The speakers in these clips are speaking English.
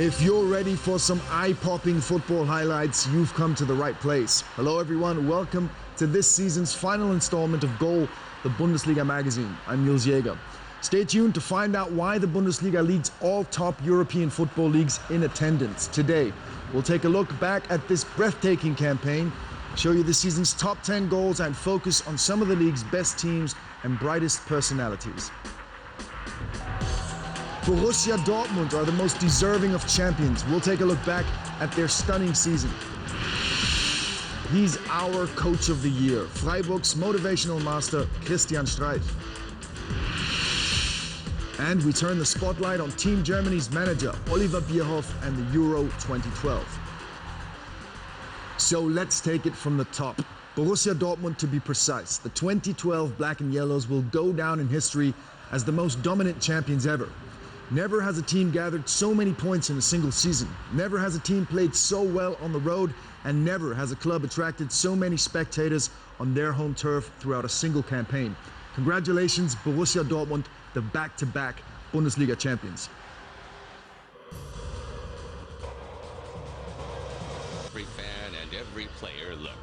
If you're ready for some eye-popping football highlights, you've come to the right place. Hello everyone, welcome to this season's final installment of Goal, the Bundesliga magazine. I'm Jules Jäger. Stay tuned to find out why the Bundesliga leads all top European football leagues in attendance. Today, we'll take a look back at this breathtaking campaign, show you this season's top 10 goals, and focus on some of the league's best teams and brightest personalities. Borussia Dortmund are the most deserving of champions. We'll take a look back at their stunning season. He's our coach of the year, Freiburg's motivational master, Christian Streich. And we turn the spotlight on Team Germany's manager, Oliver Bierhoff, and the Euro 2012. So let's take it from the top. Borussia Dortmund, to be precise. The 2012 Black and Yellows will go down in history as the most dominant champions ever. Never has a team gathered so many points in a single season. Never has a team played so well on the road, and never has a club attracted so many spectators on their home turf throughout a single campaign. Congratulations, Borussia Dortmund, the back-to-back Bundesliga champions. Every fan and every player look.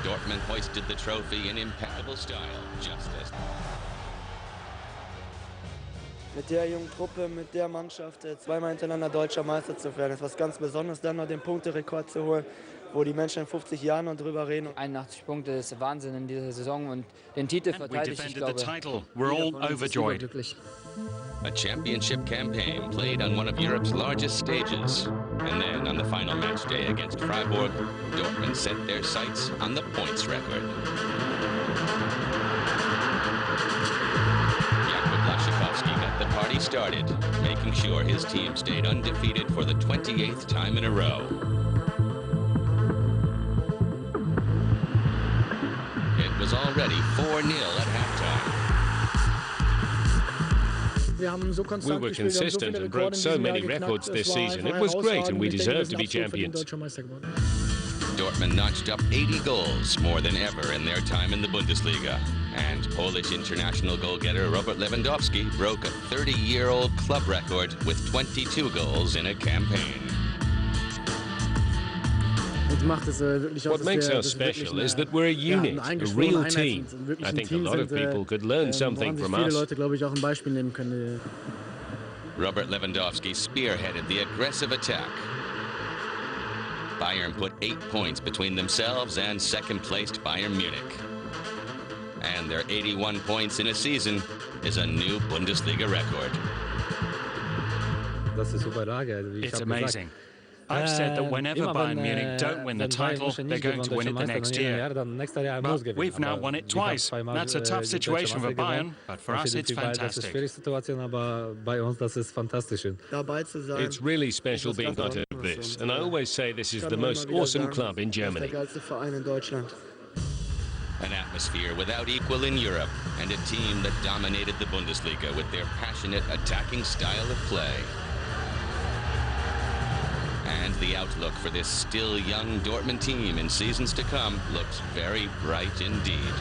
Dortmund hoisted the trophy in impeccable style, just as... Mit der jungen Truppe, mit der Mannschaft zweimal hintereinander deutscher Meister zu werden, ist was ganz Besonderes, dann noch den Punkterekord zu holen, wo die Menschen in 50 Jahren noch drüber reden. 81 Punkte ist Wahnsinn in dieser Saison und den Titel verteidigt, ich glaube, we're all overjoyed. A championship campaign played on one of Europe's largest stages. And then on the final match day against Freiburg, Dortmund set their sights on the points record. Got the party started, making sure his team stayed undefeated for the 28th time in a row. It was already 4-0 at halftime. We were consistent and broke so many records this season. It was great and we deserved to be champions. Dortmund notched up 80 goals, more than ever in their time in the Bundesliga. And Polish international goal-getter Robert Lewandowski broke a 30-year-old club record with 22 goals in a campaign. What makes us special is that we're a unit, a real team. I think a lot of people could learn something from us. Robert Lewandowski spearheaded the aggressive attack. Bayern put 8 points between themselves and second-placed Bayern Munich. And their 81 points in a season is a new Bundesliga record. It's amazing. I've said that whenever Bayern Munich don't win the title, they're going to win it the next year. But we've now won it twice. That's a tough situation for Bayern, but for us it's fantastic. It's really special being part of this, and I always say this is the most awesome club in Germany. An atmosphere without equal in Europe, and a team that dominated the Bundesliga with their passionate attacking style of play. And the outlook for this still young Dortmund team in seasons to come looks very bright indeed.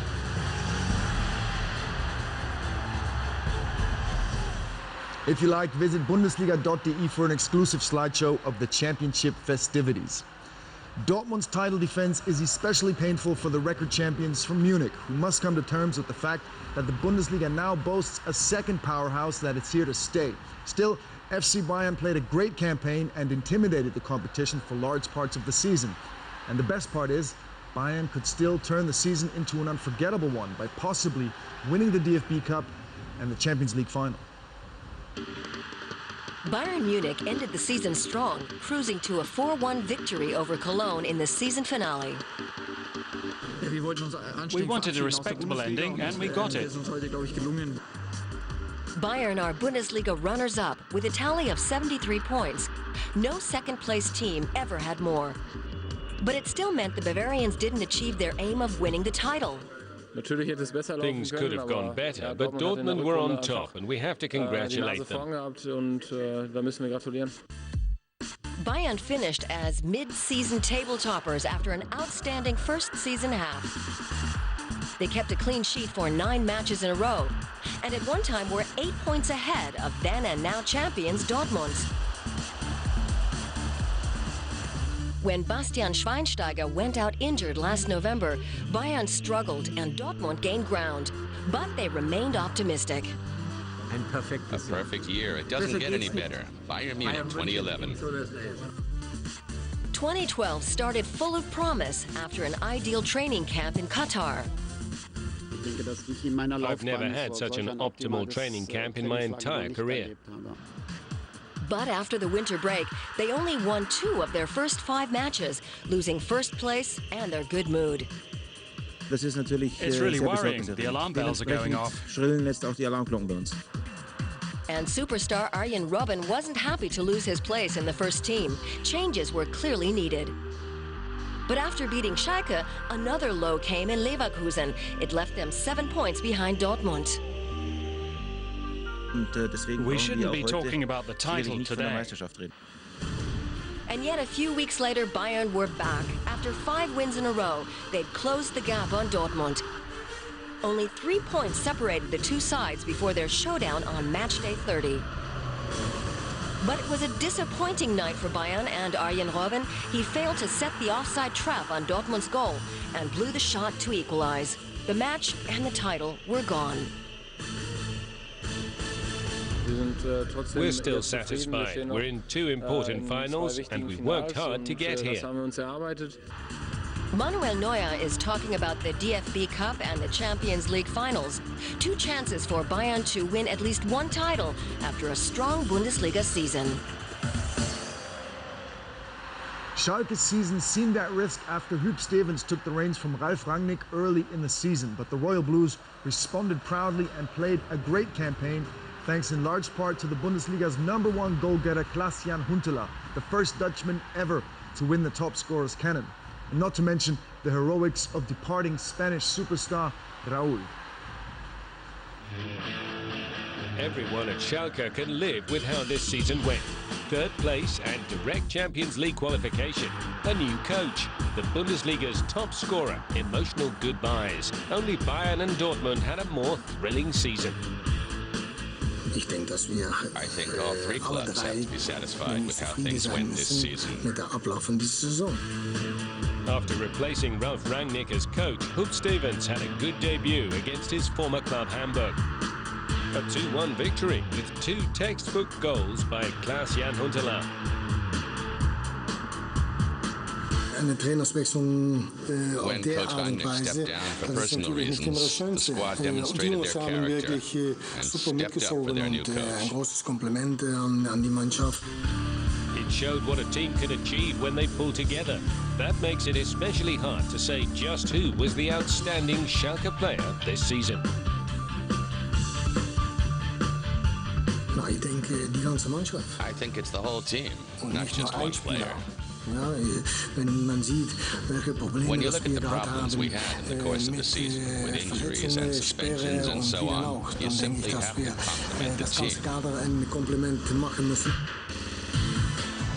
If you like, visit Bundesliga.de for an exclusive slideshow of the championship festivities. Dortmund's title defense is especially painful for the record champions from Munich, who must come to terms with the fact that the Bundesliga now boasts a second powerhouse that is here to stay. Still, FC Bayern played a great campaign and intimidated the competition for large parts of the season. And the best part is, Bayern could still turn the season into an unforgettable one by possibly winning the DFB Cup and the Champions League final. Bayern Munich ended the season strong, cruising to a 4-1 victory over Cologne in the season finale. We wanted a respectable ending, and we got it. Bayern are Bundesliga runners-up with a tally of 73 points. No second-place team ever had more. But it still meant the Bavarians didn't achieve their aim of winning the title. Things could have gone better, but Dortmund were on top, and we have to congratulate them. Bayern finished as mid-season table toppers after an outstanding first season half. They kept a clean sheet for 9 matches in a row, and at one time were 8 points ahead of then and now champions Dortmund. When Bastian Schweinsteiger went out injured last November, Bayern struggled and Dortmund gained ground, but they remained optimistic. A perfect year. It doesn't get any better. Bayern Munich 2011. 2012 started full of promise after an ideal training camp in Qatar. I've never had such an optimal training camp in my entire career. But after the winter break, they only won 2 of their first 5 matches, losing first place and their good mood. It's really worrying. The alarm bells are going off. And superstar Arjen Robben wasn't happy to lose his place in the first team. Changes were clearly needed. But after beating Schalke, another low came in Leverkusen. It left them 7 points behind Dortmund. We shouldn't be talking about the title today. And yet a few weeks later, Bayern were back. After 5 wins in a row, they'd closed the gap on Dortmund. Only 3 points separated the two sides before their showdown on match day 30. But it was a disappointing night for Bayern and Arjen Robben. He failed to set the offside trap on Dortmund's goal and blew the shot to equalize. The match and the title were gone. We're still satisfied. We're in 2 important finals and we've worked hard to get here. Manuel Neuer is talking about the DFB Cup and the Champions League finals. 2 chances for Bayern to win at least 1 title after a strong Bundesliga season. Schalke's season seemed at risk after Huub Stevens took the reins from Ralf Rangnick early in the season, but the Royal Blues responded proudly and played a great campaign, thanks in large part to the Bundesliga's #1 goal-getter Klaas-Jan Huntelaar, the first Dutchman ever to win the top scorer's cannon. And not to mention the heroics of departing Spanish superstar Raúl. Everyone at Schalke can live with how this season went. 3rd place and direct Champions League qualification. A new coach, the Bundesliga's top scorer, emotional goodbyes. Only Bayern and Dortmund had a more thrilling season. I think all 3 clubs have to be satisfied with how things went this season. After replacing Ralf Rangnick as coach, Huub Stevens had a good debut against his former club Hamburg. A 2-1 victory with 2 textbook goals by Klaas-Jan Huntelaar. When Coach Rangnick stepped down for personal reasons, the squad demonstrated their character and stepped up for their new coach. It showed what a team can achieve when they pull together. That makes it especially hard to say just who was the outstanding Schalke player this season. I think it's the whole team, not just one player. When you look at the problems we had in the course of the season, with injuries and suspensions and so on, you simply have to compliment the team.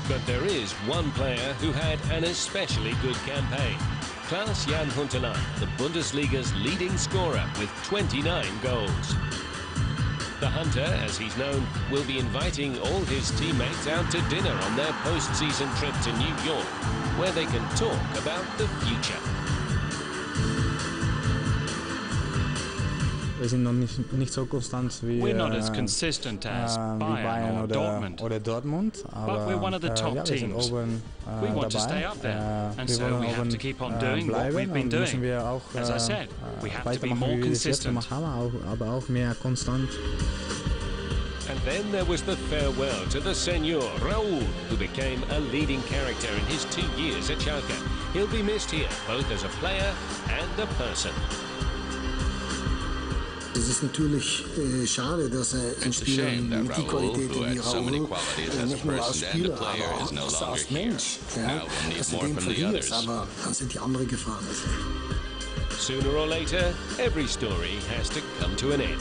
But there is one player who had an especially good campaign. Klaas-Jan Huntelaar, the Bundesliga's leading scorer with 29 goals. The Hunter, as he's known, will be inviting all his teammates out to dinner on their post-season trip to New York, where they can talk about the future. We're not as consistent as Bayern or Dortmund, but we're one of the top teams. We want to stay up there, and so we have to keep on doing what we've been doing. As I said, we have to be more consistent. And then there was the farewell to the Senor Raúl, who became a leading character in his 2 years at Schalke. He'll be missed here, both as a player and a person. It's a shame that Raúl, who had so many qualities as a person and a player, is no longer here. Now we'll need more from the others. Sooner or later, every story has to come to an end.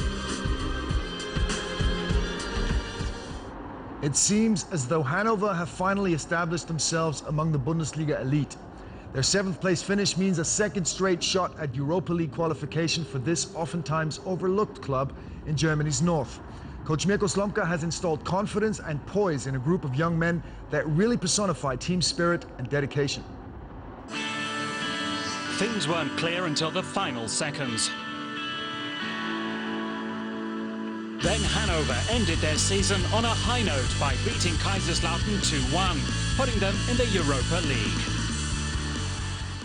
It seems as though Hanover have finally established themselves among the Bundesliga elite. Their 7th place finish means a second straight shot at Europa League qualification for this oftentimes overlooked club in Germany's north. Coach Mirko Slomka has installed confidence and poise in a group of young men that really personify team spirit and dedication. Things weren't clear until the final seconds. Then Hanover ended their season on a high note by beating Kaiserslautern 2-1, putting them in the Europa League.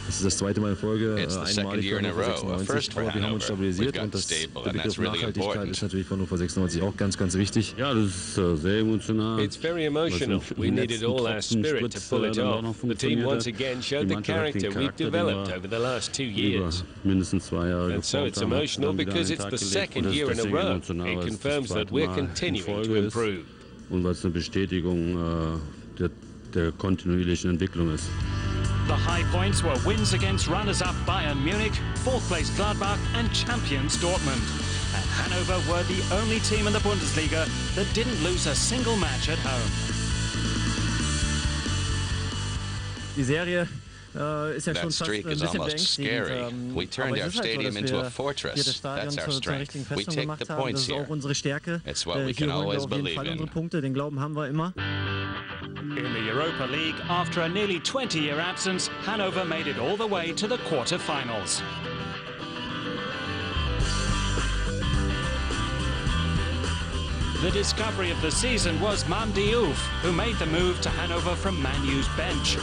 Es ist das zweite Mal in Folge, It's the second year in a row, a first for aber wir haben uns Hanover. We've stabilisiert got und der stable, and Begriff that's really Nachhaltigkeit important. ist natürlich von Hannover 96 auch ganz, ganz wichtig. Ja, das ist sehr emotional. It's very emotional. We needed all our spirit to pull it off. The team once again showed the character we've developed over the last 2 years. Mindestens 2 Jahre And so it's emotional because it's the second year in a row. It confirms that we're continuing to improve. Und weil es eine Bestätigung der kontinuierlichen Entwicklung ist. The high points were wins against runners-up Bayern Munich, 4th place Gladbach and champions Dortmund. And Hanover were the only team in the Bundesliga that didn't lose a single match at home. Die Serie ist ja That schon fast streak ein is bisschen almost scary. beängstigend. We turned Aber our es ist halt so, stadium dass into a wir fortress. hier das Stadion That's our zur strength. richtigen We Festung take gemacht the haben. Das points ist here. auch unsere Stärke. It's what we Hier can holen wir always auf jeden believe Fall in. unsere Punkte, den Glauben haben wir immer. In the Europa League, after a nearly 20-year absence, Hanover made it all the way to the quarter-finals. The discovery of the season was Mam Diouf, who made the move to Hanover from Man U's bench.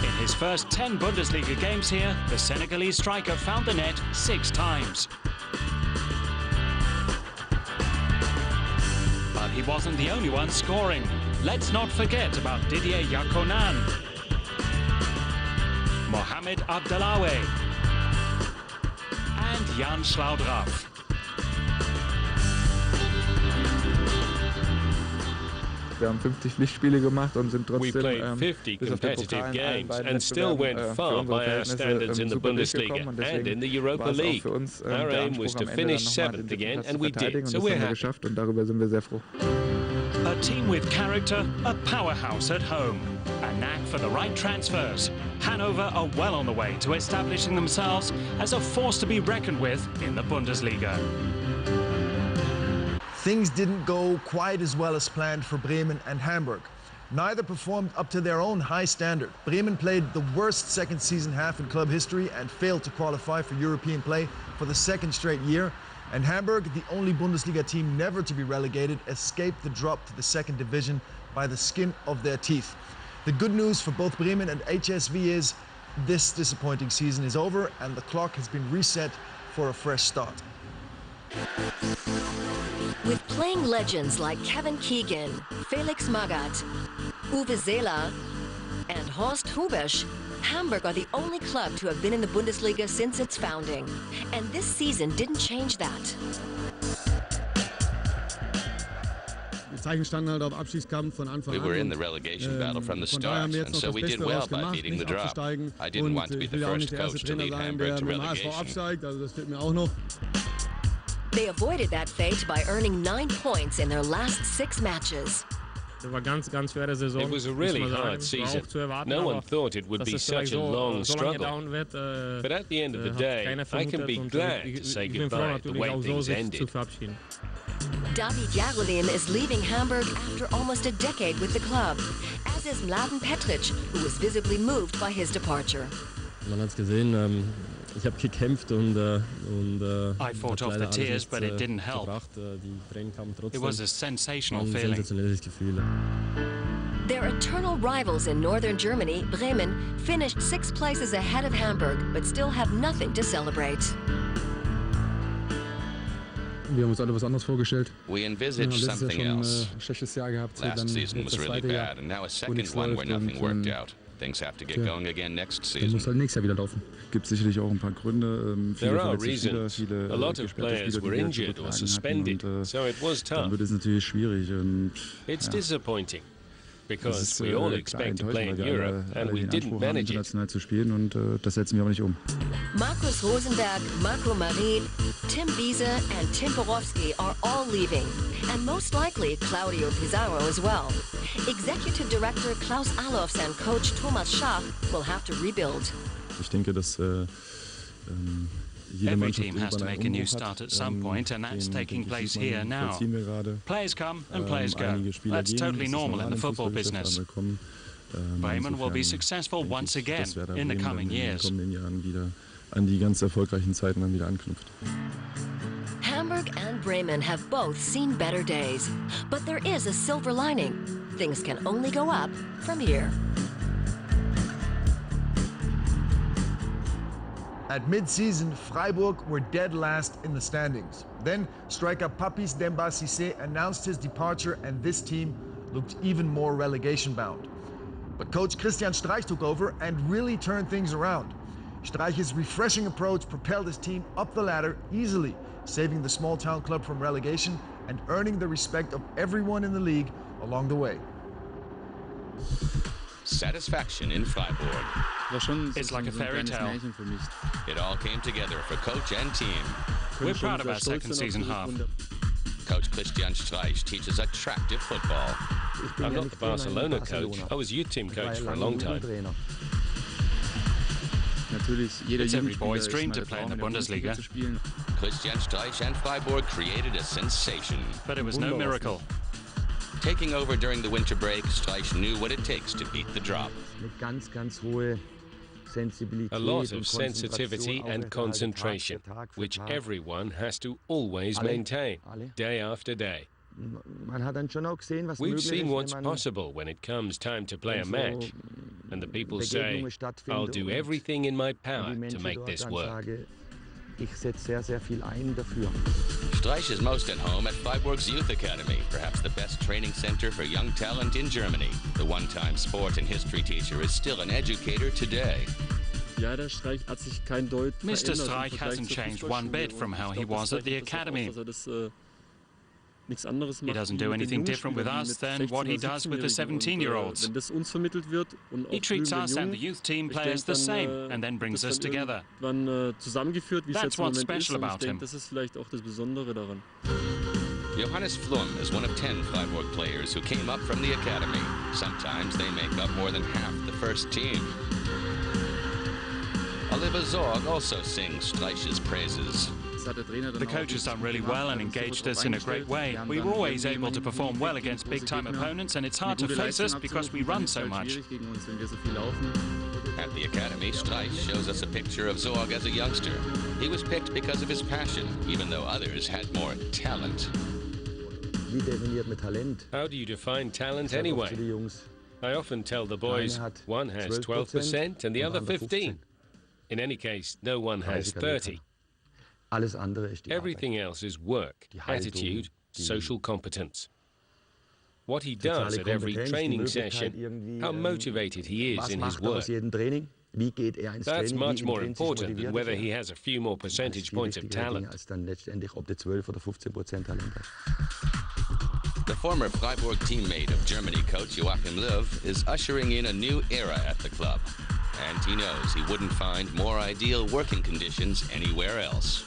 In his first 10 Bundesliga games here, the Senegalese striker found the net 6 times. But he wasn't the only one scoring. Let's not forget about Didier Yakonan, Mohamed Abdelawi, and Jan Schlaudraff. Wir haben 50 Pflichtspiele gemacht und sind We trotzdem played 50 bis auf den competitive Pokal in allen games beiden and still went Wettbewerben far für unsere by our Verhältnisse standards in the super Bundesliga durchgekommen und and in the deswegen Europa war es auch League. für uns Our der aim Anspruch was to am Ende finish dann nochmal 7th den again, Platz and zu we did, verteidigen und so das we're haben wir happy. geschafft und darüber sind wir sehr froh. A team with character, a powerhouse at home, a knack for the right transfers. Hanover are well on the way to establishing themselves as a force to be reckoned with in the Bundesliga. Things didn't go quite as well as planned for Bremen and Hamburg. Neither performed up to their own high standard. Bremen played the worst second season half in club history and failed to qualify for European play for the 2nd straight year. And Hamburg, the only Bundesliga team never to be relegated, escaped the drop to the 2nd division by the skin of their teeth. The good news for both Bremen and HSV is this disappointing season is over and the clock has been reset for a fresh start. With playing legends like Kevin Keegan, Felix Magath, Uwe Seeler, and Horst Hrubesch, Hamburg are the only club to have been in the Bundesliga since its founding. And this season didn't change that. We were in the relegation battle from the start, and so we did well by beating the drop. I didn't want to be the first coach to lead Hamburg to relegation. They avoided that fate by earning 9 points in their last 6 matches. It was a really hard season. No one thought it would be such a long struggle. But at the end of the day, I can be glad to say goodbye the way things ended. David Jarolin is leaving Hamburg after almost a decade with the club, as is Mladen Petric, who was visibly moved by his departure. Man hat's gesehen, ich habe gekämpft und I fought off the tears, but it didn't help. Die Tränen kamen trotzdem. It was a sensational Ein feeling. sensationelles Gefühl. Their eternal rivals in northern Germany, Bremen, finished 6 places ahead of Hamburg, but still have nothing to celebrate. Wir haben uns alle was anderes vorgestellt. We envisaged something else. Schlechtes Jahr gehabt. Last season was really bad, and now a second one where nothing worked out. Things have to get going again next Dann muss season. halt nächstes Jahr wieder laufen. Gibt sicherlich auch ein paar Gründe. There are reasons. A lot of players were injured or suspended, so it was Dann tough. wird es natürlich schwierig. Und, It's ja, disappointing es because ist we all klar expect to enttäuschend, play in weil wir Europe alle and we den didn't Anspruch haben, manage it. international zu spielen und das setzen wir aber nicht um. Markus Rosenberg, Marco Marin, Tim Wiese, and Tim Borowski are all leaving, and most likely Claudio Pizarro as well. Executive Director Klaus Allofs and coach Thomas Schaaf will have to rebuild. Ich denke, dass Every team has to make a new start at some point, and that's taking place here now. Players come and players go. That's totally normal in the football business. Bremen will be successful once again in the coming years. An die ganz erfolgreichen Zeiten dann wieder anknüpft. Hamburg and Bremen have both seen better days, but there is a silver lining. Things can only go up from here. At mid-season, Freiburg were dead last in the standings. Then striker Papis Demba Cissé announced his departure, and this team looked even more relegation-bound. But coach Christian Streich took over and really turned things around. Streich's refreshing approach propelled his team up the ladder easily, saving the small-town club from relegation and earning the respect of everyone in the league along the way. Satisfaction in Freiburg. It's like a fairy tale. It all came together for coach and team. We're proud of our second season half. Coach Christian Streich teaches attractive football. I'm not the Barcelona coach. I was youth team coach for a long time. It's every boy's dream to play in the Bundesliga. Christian Streich and Freiburg created a sensation. But it was no miracle. Taking over during the winter break, Streich knew what it takes to beat the drop. A lot of sensitivity and concentration, which everyone has to always maintain, day after day. We've seen what's possible when it comes time to play a match, and the people say, I'll do everything in my power to make this work. Streich is most at home at Freiburg's Youth Academy, perhaps the best training center for young talent in Germany. The one-time sport and history teacher is still an educator today. Mr. Streich hasn't changed one bit from how he was at the academy. He doesn't do anything different with us than what he does with the 17-year-olds. He treats us and the youth team players the same and then brings us together. That's what's special about him. Johannes Flum is one of 10 Freiburg players who came up from the academy. Sometimes they make up more than half the first team. Oliver Zorg also sings Streich's praises. The coach has done really well and engaged us in a great way. We were always able to perform well against big-time opponents, and it's hard to face us because we run so much. At the academy, Streich shows us a picture of Zorg as a youngster. He was picked because of his passion, even though others had more talent. How do you define talent anyway? I often tell the boys, one has 12% and the other 15%. In any case, no one has 30%. Everything else is work, attitude, social competence. What he does at every training session, how motivated he is in his work. That's much more important than whether he has a few more percentage points of talent. The former Freiburg teammate of Germany coach Joachim Löw is ushering in a new era at the club. And he knows he wouldn't find more ideal working conditions anywhere else.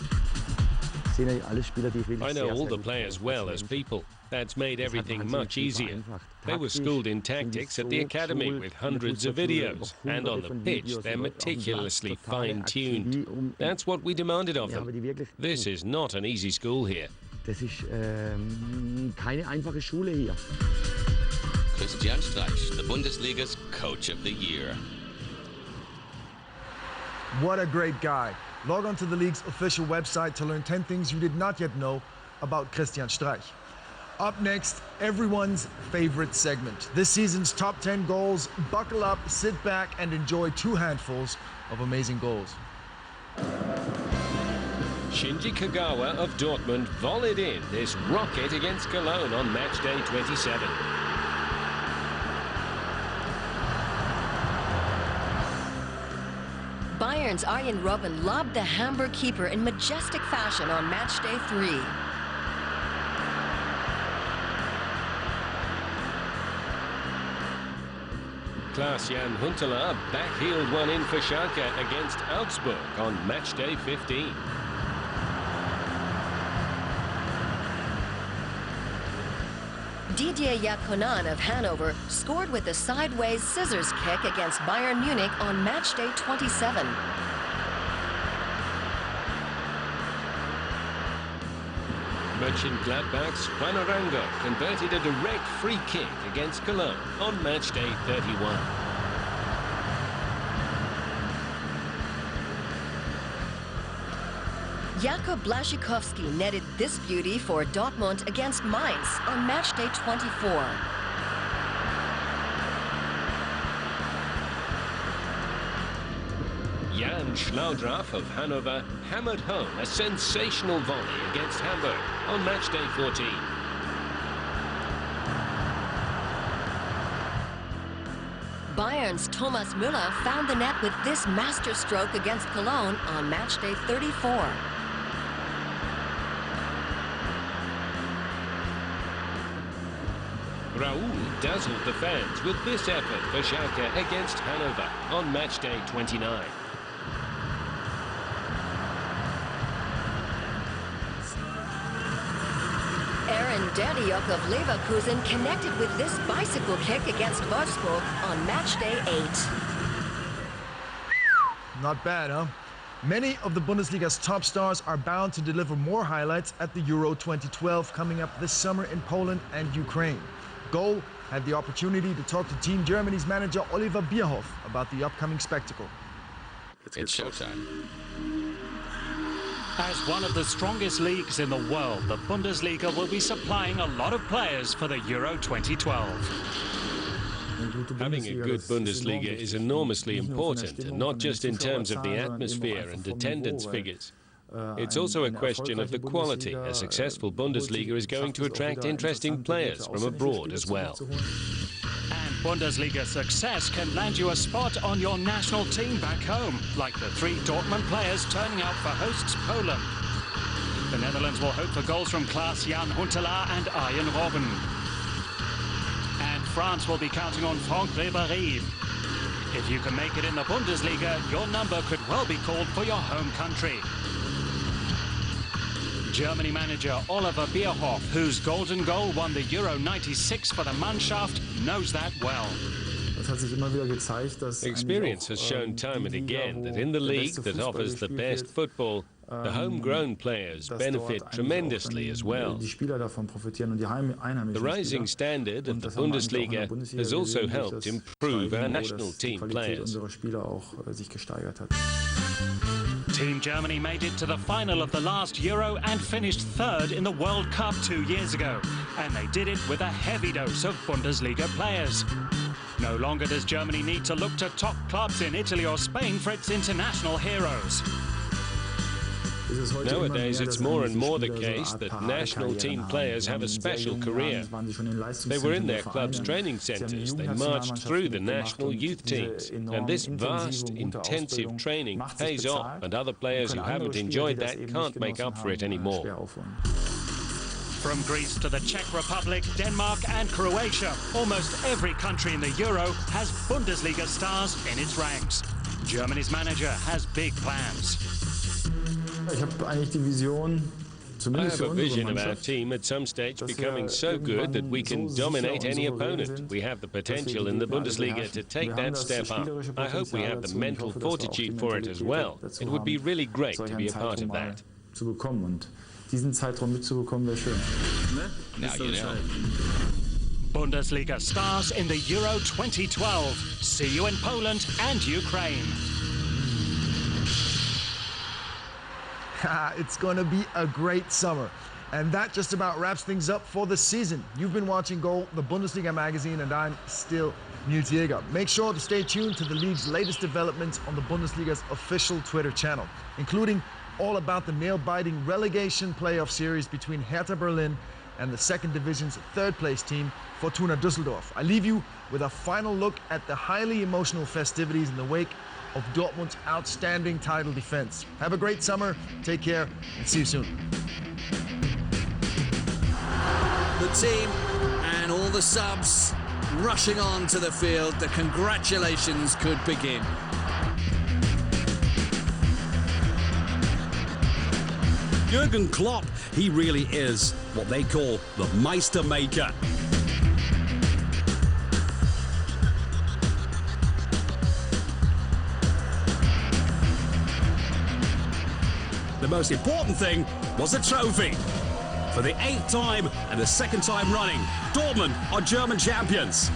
I know all the players well as people. That's made everything much easier. They were schooled in tactics at the academy with hundreds of videos, and on the pitch they're meticulously fine-tuned. That's what we demanded of them. This is not an easy school here. Christian Streich, the Bundesliga's Coach of the Year. What a great guy. Log on to the league's official website to learn 10 things you did not yet know about Christian Streich. Up next, everyone's favorite segment. This season's top 10 goals. Buckle up, sit back, and enjoy 2 handfuls of amazing goals. Shinji Kagawa of Dortmund volleyed in this rocket against Cologne on match day 27. Bayern's Arjen Robben lobbed the Hamburg keeper in majestic fashion on match day 3. Klaas-Jan Huntelaar backheeled one in for Schalke against Augsburg on match day 15. Didier Yakonan of Hanover scored with a sideways scissors kick against Bayern Munich on match day 27. Mönchengladbach's Panoranga converted a direct free kick against Cologne on match day 31. Jakub Blaszczykowski netted this beauty for Dortmund against Mainz on match day 24. Jan Schlaudraff of Hanover hammered home a sensational volley against Hamburg on match day 14. Bayern's Thomas Müller found the net with this masterstroke against Cologne on match day 34. Raoul dazzled the fans with this effort for Schalke against Hanover on match day 29. Aaron Dadiuk of Leverkusen connected with this bicycle kick against Wolfsburg on match day 8. Not bad, huh? Many of the Bundesliga's top stars are bound to deliver more highlights at the Euro 2012 coming up this summer in Poland and Ukraine. Goal had the opportunity to talk to Team Germany's manager Oliver Bierhoff about the upcoming spectacle. It's showtime. As one of the strongest leagues in the world, the Bundesliga will be supplying a lot of players for the Euro 2012. Having a good Bundesliga is enormously important, and not just in terms of the atmosphere and attendance figures. It's also a question of the quality. A successful Bundesliga is going to attract interesting players from abroad as well. And Bundesliga success can land you a spot on your national team back home, like the 3 Dortmund players turning out for hosts Poland. The Netherlands will hope for goals from Klaas-Jan Huntelaar and Arjen Robben. And France will be counting on Franck Ribéry. If you can make it in the Bundesliga, your number could well be called for your home country. Germany manager Oliver Bierhoff, whose golden goal won the Euro 96 for the Mannschaft, knows that well. Experience has shown time and again that in the league that offers the best football, the homegrown players benefit tremendously as well. The rising standard of the Bundesliga has also helped improve our national team players. Team Germany made it to the final of the last Euro and finished 3rd in the World Cup 2 years ago. And they did it with a heavy dose of Bundesliga players. No longer does Germany need to look to top clubs in Italy or Spain for its international heroes. Nowadays, it's more and more the case that national team players have a special career. They were in their club's training centres, they marched through the national youth teams, and this vast, intensive training pays off, and other players who haven't enjoyed that can't make up for it anymore. From Greece to the Czech Republic, Denmark and Croatia, almost every country in the Euro has Bundesliga stars in its ranks. Germany's manager has big plans. I have a vision of our team at some stage becoming so good that we can dominate any opponent. We have the potential in the Bundesliga to take that step up. I hope we have the mental fortitude for it as well. It would be really great to be a part of that. Now you know. Bundesliga stars in the Euro 2012. See you in Poland and Ukraine. It's going to be a great summer. And that just about wraps things up for the season. You've been watching Goal, the Bundesliga magazine, and I'm still Nils Jäger. Make sure to stay tuned to the league's latest developments on the Bundesliga's official Twitter channel, including all about the nail-biting relegation playoff series between Hertha Berlin and the second division's third-place team, Fortuna Düsseldorf. I leave you with a final look at the highly emotional festivities in the wake of Dortmund's outstanding title defense. Have a great summer, take care, and see you soon. The team and all the subs rushing on to the field. The congratulations could begin. Jurgen Klopp, he really is what they call the Meister Maker. the most important thing was the trophy. For the 8th time and the 2nd time running, Dortmund are German champions.